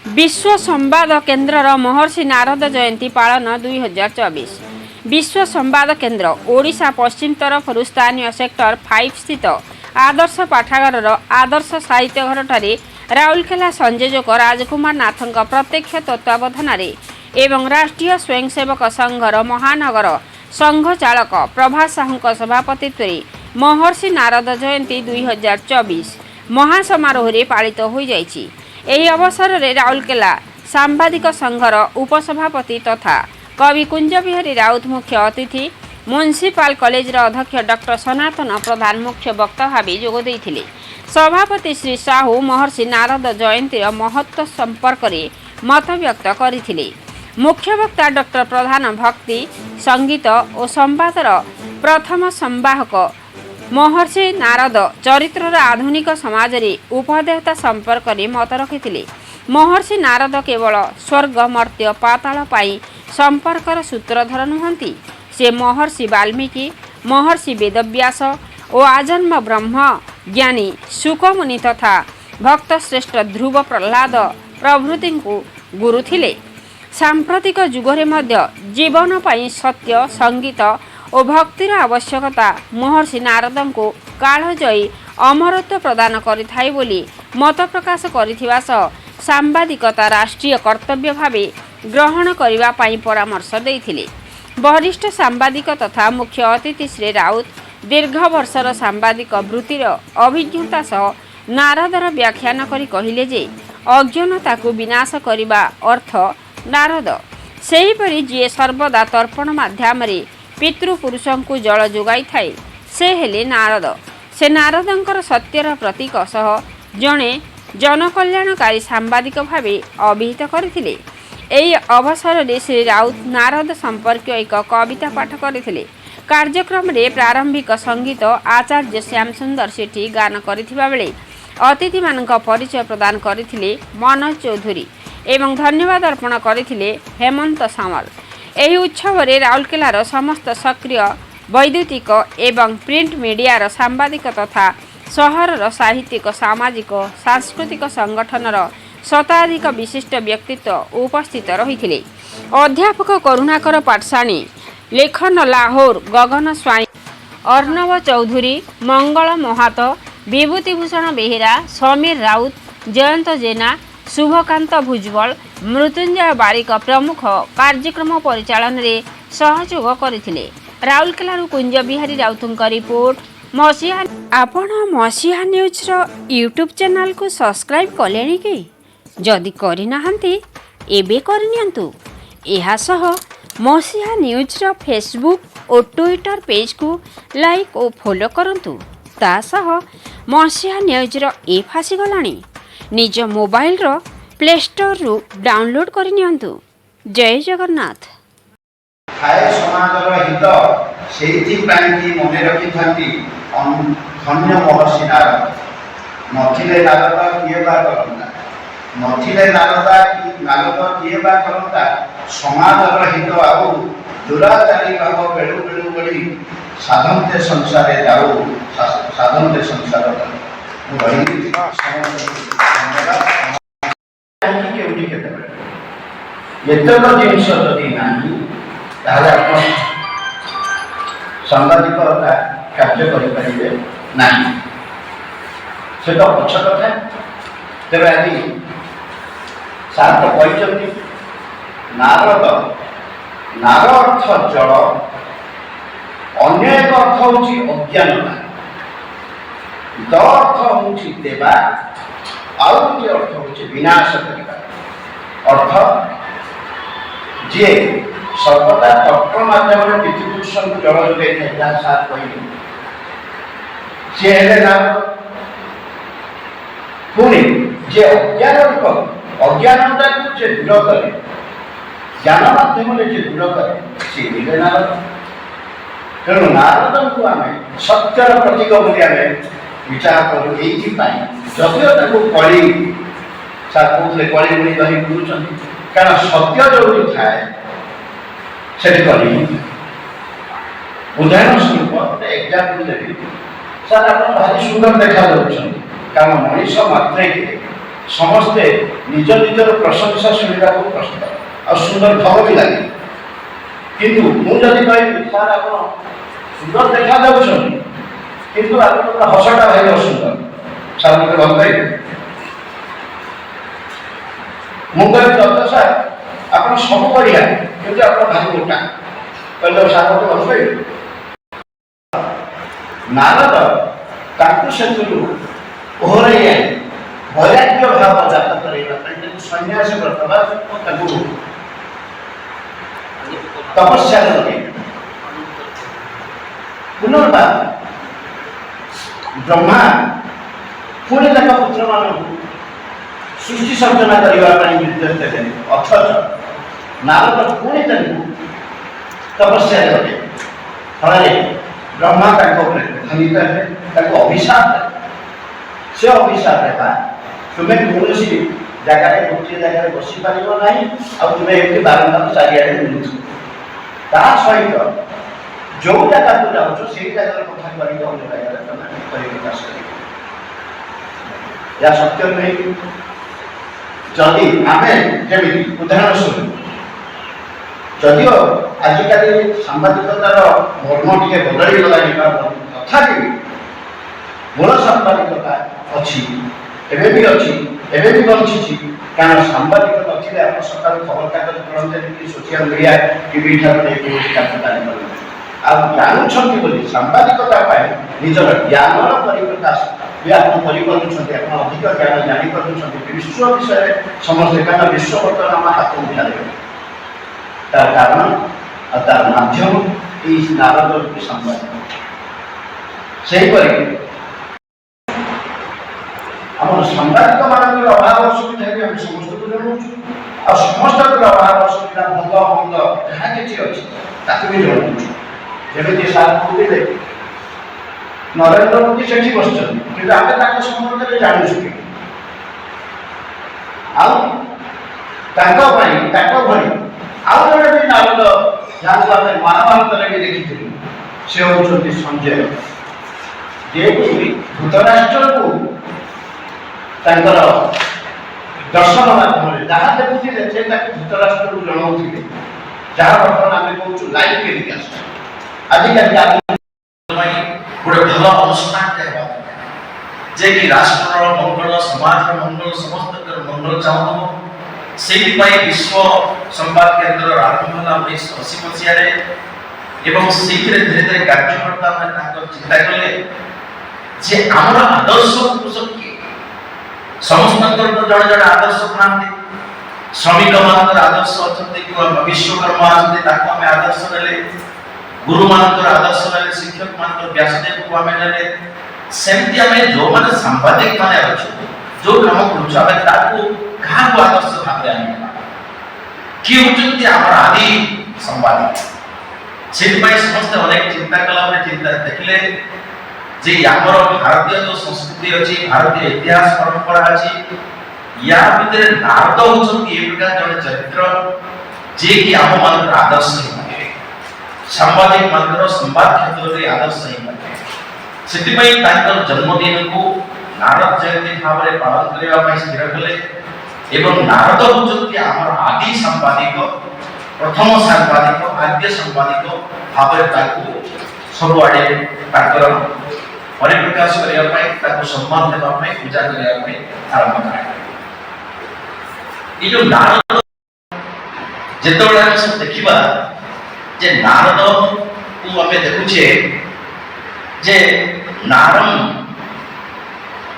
विश्व संवाद केन्द्र महर्षि नारद जयंती पालन 2024। विश्व संवाद केन्द्र ओडिशा पश्चिम तरफ स्थानीय सेक्टर 5 स्थित आदर्श पाठागार आदर्श साहित्य घर ठारे राउरकेला संयोजक राजकुमार नाथ प्रत्यक्ष तत्वावधान एवं राष्ट्रीय स्वयंसेवक संघर महानगर संघ चालक प्रभा साहू सभापतित्व महर्षि नारद जयंती 2024 महासमारोह पालित हो जाइछि। ଏହି ଅବସରରେ ରାଉରକେଲା ସାମ୍ବାଦିକ ସଂଘର ଉପସଭାପତି ତଥା କବି କୁଞ୍ଜ ବିହାରୀ ରାଉତ ମୁଖ୍ୟ ଅତିଥି, ମ୍ୟୁନିସିପାଲ କଲେଜର ଅଧ୍ୟକ୍ଷ ଡକ୍ଟର ସନାତନ ପ୍ରଧାନ ମୁଖ୍ୟ ବକ୍ତା ଭାବେ ଯୋଗ ଦେଇଥିଲେ। ସଭାପତି ଶ୍ରୀ ସାହୁ ମହର୍ଷି ନାରଦ ଜୟନ୍ତୀର ମହତ୍ତ୍ୱ ସମ୍ପର୍କରେ ମତବ୍ୟକ୍ତ କରିଥିଲେ। ମୁଖ୍ୟ ବକ୍ତା ଡକ୍ଟର ପ୍ରଧାନ ଭକ୍ତି ସଙ୍ଗୀତ ଓ ସମ୍ବାଦର ପ୍ରଥମ ସମ୍ବାହକ महर्षि नारद चरित्रर आधुनिक समाज रे उपदेवता संपर्क में मत रखिथिले। महर्षि नारद केवल स्वर्ग मर्त्य पाताल पाई संपर्कर सूत्रधर नुहंती, से महर्षि वाल्मीकि, महर्षि वेदव्यास और आजन्म ब्रह्म ज्ञानी सुकमुनि तथा भक्त श्रेष्ठ ध्रुव प्रह्लाद प्रभृति गुरु थिले। सांप्रतिक जुगरे मध्य जीवन पाई सत्य संगीत और भक्तिर आवश्यकता महर्षि नारद को कालजयी अमरत्व प्रदान करिथाय बोली मत प्रकाश करिथिबा सह सांबादिकता राष्ट्रीय कर्तव्य भावे ग्रहण करिबा पाई परामर्श देइथिले। वरिष्ठ सांबादिक तथा मुख्य अतिथि श्री राउत दीर्घ वर्षर सांबादिक वृत्तिर अभिज्ञता सह नारदर व्याख्यान करी कहिले जे अज्ञानता को विनाश करिबा अर्थ नारद। सेहीपरि जे सर्वदा तर्पण माध्यम पितृपुरुष को जल जोगाई थाए से हेले नारद। से नारदंकर सत्यर प्रतीक सह जड़े जनकल्याणकारी सांबादिक भावे अभिहित करथिले। एही अवसर में श्री राउत नारद संपर्क एक कविता पाठ करथिले। कार्यक्रम रे प्रारंभिक संगीत आचार्य श्याम सुंदर सेठी गान करिथिबा बेले अतिथि मानक परिचय प्रदान करथिले मनोज चौधरी एवं धन्यवाद अर्पण करथिले हेमंत सामल। ଏହି ଉତ୍ସବରେ ରାଉରକେଲାର ସମସ୍ତ ସକ୍ରିୟ ବୈଦ୍ୟୁତିକ ଏବଂ ପ୍ରିଣ୍ଟ ମିଡ଼ିଆର ସାମ୍ବାଦିକ ତଥା ସହରର ସାହିତ୍ୟିକ ସାମାଜିକ ସାଂସ୍କୃତିକ ସଂଗଠନର ଶତାଧିକ ବିଶିଷ୍ଟ ବ୍ୟକ୍ତିତ୍ୱ ଉପସ୍ଥିତ ରହିଥିଲେ। ଅଧ୍ୟାପକ କରୁଣାକର ପାଟଶାଣୀ, ଲେଖନ ଲାହୋର, ଗଗନ ସ୍ୱାଇଁ, ଅର୍ଣ୍ଣବ ଚୌଧୁରୀ, ମଙ୍ଗଳ ମହାତ, ବିଭୂତିଭୂଷଣ ବେହେରା, ସମୀର ରାଉତ, ଜୟନ୍ତ ଜେନା, शुभकांत भुजबल, मृत्युंजय बारिक प्रमुख कार्यक्रम परिचालन में सहयोग करथिले। राउरकेला कुंज बिहारी राउत रिपोर्ट मसीहा। आपण मसीहा न्यूज रो यूट्यूब चैनल को सब्सक्राइब कलेनी कि? जदि करिना हंती एबे करनियंतु। एहा सह मसीहा न्यूज रो फेसबुक और ट्विटर पेज को लाइक और फॉलो करंतु। ता सह मसीहा न्यूज रो ऐप आसी गलानी। निज मोबाइल रो प्ले स्टोर रु डाउनलोड करि नियंतु। जय जगन्नाथ। थाए समाजर हित सेठी पाइकी मने रखि थांती धन्य महर्षि नारद। नथिले नारद किए बा करंता, नथिले नारद किए बा करंता। समाजर हित आउ दुराचारी भाव बेडु बेडु बड़ी साधनते संसारे जाऊ, साधनते संसार एतक जिनस जदि नाही ताहले आपण सांबादिकता कार्य करिपारिबे नाही। से तो पक्ष कथा। तेरे आज सात कहते नारद, नार अर्थ जल, अन्य एक अर्थ हूँ अज्ञानता, द अर्थ हूँ देवा, आउ गोटे अर्थ हूँ विनाश करवा। अर्थ जे सर्वदा तर्क माध्यम पितृपुरुष को जल जोगे साथ कहले सी हेले नारद। पुणी जे अज्ञानता को जे दूर करे, ज्ञान माध्यम जे दूर करे सी हेले नारद। तेणु नारद को आम सत्यर प्रतीक बोली आम विचार करूँ। यदिओ कली सार कहते कली बुणी धरी बुलूँ, कारण सत्य जो थाए से कली। उदाहरण स्वरूप एग्जाम्पल देवी, सार आप भारी सुंदर देखा कारण मनीष मात्रे समस्ते निज निजर प्रशंसा शुणा प्रस्तुत आ सुंदर भल भी लगे किंतु मुझे कहबी सर आप सुंदर देखा किंतु आपका हसटा भाई असुंदर सर मत भल पाइबे मुझे दत्त सर आप सब बढ़िया किंतु आप भारी मोटा कहले सर मत भल पाइबे नारद ताकू से ओहरे वैराग्य भाव जात कर सन्यास व्रत तपस्या लगे पुनर्बार ब्रह्मा पुणी पुत्र मान सृष्टि सर्जना करने निर्देश देते अथच नारद पुणी तपस्या लगे फल ब्रह्मा खंडित अभिशाप से अभिशाप तुम्हें कौन जगह गोटे जगह बस पार ना आ तुम्हें ये बारंबार चारिड़े मिलूँ ता सहित जो जगह को जाऊँ से जगह कथा विकास या सत्य नुहे जदि आम जमी उदाहरण स्वरूप जदिओ आजिकल सांबादिकतार मर्म टे बदली गला तथापि मूल सांबादिकता अच्छी एवं भी अच्छी एवं भी बंची कारण सांबादिक नथिले आप सका खबर कागज पढ़ते कि सोशल मीडिया टीवी जानुंट बोली सांबादिकता निजर ज्ञान परिप्रकाश भी आप अधिक ज्ञान जापर विश्व विषय समस्ते कारण विश्व बर्तमान आम हाथ उठा तार कारण तार माध्यम ये नारद सांबादिक से आम सांबादिक मान अभाव असुविधा भी हम समस्त को जनाऊँ आ समस्त अभाव असुविधा भल मंद जहाँ किसी अच्छी भी जनाऊँ जमी सार कहते नरेंद्र मोदी से बस आम संबंध में जानूँ भली आउ जड़े भी नारद जहाँ को आम महाभारत भी देखी से होती संजय जे धृतराष्ट्र को दर्शन माध्यम जहाँ देखुले से धृतराष्ट्र को जनाऊे जहाँ बर्तमान आम कहूँ लाइव टेलीकास्ट आजिकल गोटे भल अनुष्ठान जे कि राष्ट्र मंगल समाज मंगल समस्त मंगल चाहूँ से विश्व संवाद केन्द्र आरंभ है 1980 मसीह धीरे धीरे कार्यकर्ता मैंने चिंता कले जे आमर आदर्श पुरुष किए समस्त जड़े जड़े आदर्श था श्रमिक मान आदर्श अच्छा विश्वकर्मा आम आदर्श ने गुरु मान आदर्श ने शिक्षक मान व्यासदेव को आम ने सेमती आम जो मैंने सांबादिक मैंने अच्छे जो कम क्या आदर्श भाव किए होती आम आदि सांबादिक से समस्ते अनेक चिंता कला चिंता देखले जे आमर भारतीय जो संस्कृति अच्छी भारतीय इतिहास परंपरा अच्छी या भितर नारद होती एक प्रकार जड़े चरित्र जे कि आम मान आदर्श ही सांबादिक मान संवाद क्षेत्र में आदर्श ही से जन्मदिन को नारद जयंती भाव में पालन करने स्थिर कले एवं नारद होती आमर आदि सांबादिक प्रथम सांबादिक आद्य सांबादिक भाव सबुआड़े परिप्रकाश करने सम्मान देवाई पूजा करने आरंभ करा ये जो नारद जिते सब देखा जे नारद को आम देखुचे जे नारम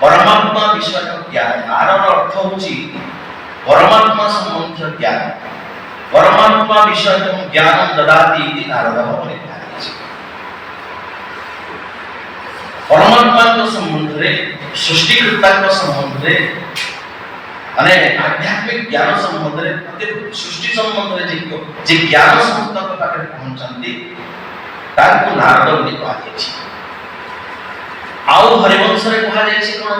परमात्मा विषय ज्ञान नारद अर्थ होची परमात्मा संबंध ज्ञान परमात्मा विषय ज्ञान ददाति इति नारद परमात्मा संबंध रे सृष्टिकर्ता संबंध रे अने आध्यात्मिक ज्ञान संबंध रे सृष्टि संबंध रे जे ज्ञान समस्त पाखे पहुंचंती ताको नारद बोली कहा जायछि आउ हरिवंश रे कहा जायछि कोन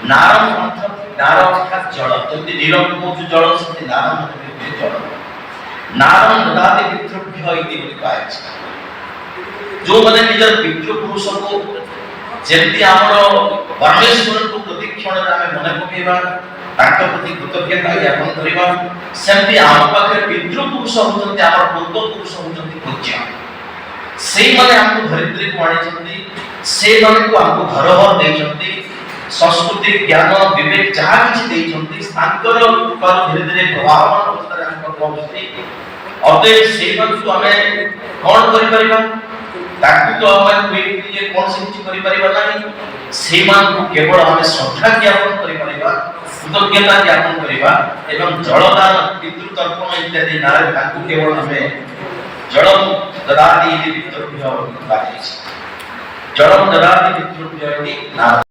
नारम अर्थ नार अर्थात जल जति नीरव को जल सति नारम मतलब जल नारम ददाति पितृभ्य इति बोली कहा जायछि जो माने निजर पितृ पुरुष को ଯେମିତି ଆମର ପରମେଶ୍ୱରଙ୍କୁ ପ୍ରତିକ୍ଷଣରେ ଆମେ ମନେ ପକେଇବା, ତାଙ୍କ ପ୍ରତି କୃତଜ୍ଞତା ଜ୍ଞାପନ କରିବା, ସେମିତି ଆମ ପାଖରେ ପିତୃପୁରୁଷ ହେଉଛନ୍ତି, ଆମର ପୂର୍ବପୁରୁଷ ହେଉଛନ୍ତି ପୂଜ୍ୟ। ସେଇମାନେ ଆମକୁ ଧରିତ୍ରୀକୁ ଆଣିଛନ୍ତି, ସେଇମାନଙ୍କୁ ଆମକୁ ଘର ଦେଇଛନ୍ତି, ସଂସ୍କୃତି ଜ୍ଞାନ ବିବେକ ଯାହା କିଛି ଦେଇଛନ୍ତି, ତାଙ୍କର କୃପାରୁ ଧୀରେ ଧୀରେ ପ୍ରଭାବମାନ ଅବସ୍ଥାରେ ଆମେ ପକାଉଛନ୍ତି। ଅତଏବ ସେଇମାନଙ୍କୁ ଆମେ କ'ଣ କରିପାରିବା? ତାକୁ ତ ଆମେ ଯେ କୌଣସି କିଛି କରିପାରିବା ନାହିଁ। ସେଇମାନଙ୍କୁ କେବଳ ଆମେ ଶ୍ରଦ୍ଧା ଜ୍ଞାପନ କରିପାରିବା, କୃତଜ୍ଞତା ଜ୍ଞାପନ କରିବା ଏବଂ ଜଳଦାନ, ପିତୃତର୍ପଣ ଇତ୍ୟାଦି ନାଁରେ ତାଙ୍କୁ କେବଳ ଆମେ ଜଳମ ଦଦାତି ପିତୃଭ୍ୟଃ କୁହାଯାଇଛି। ଜଳମ ଦଦାତି ପିତୃଭ୍ୟଃ ନାଁ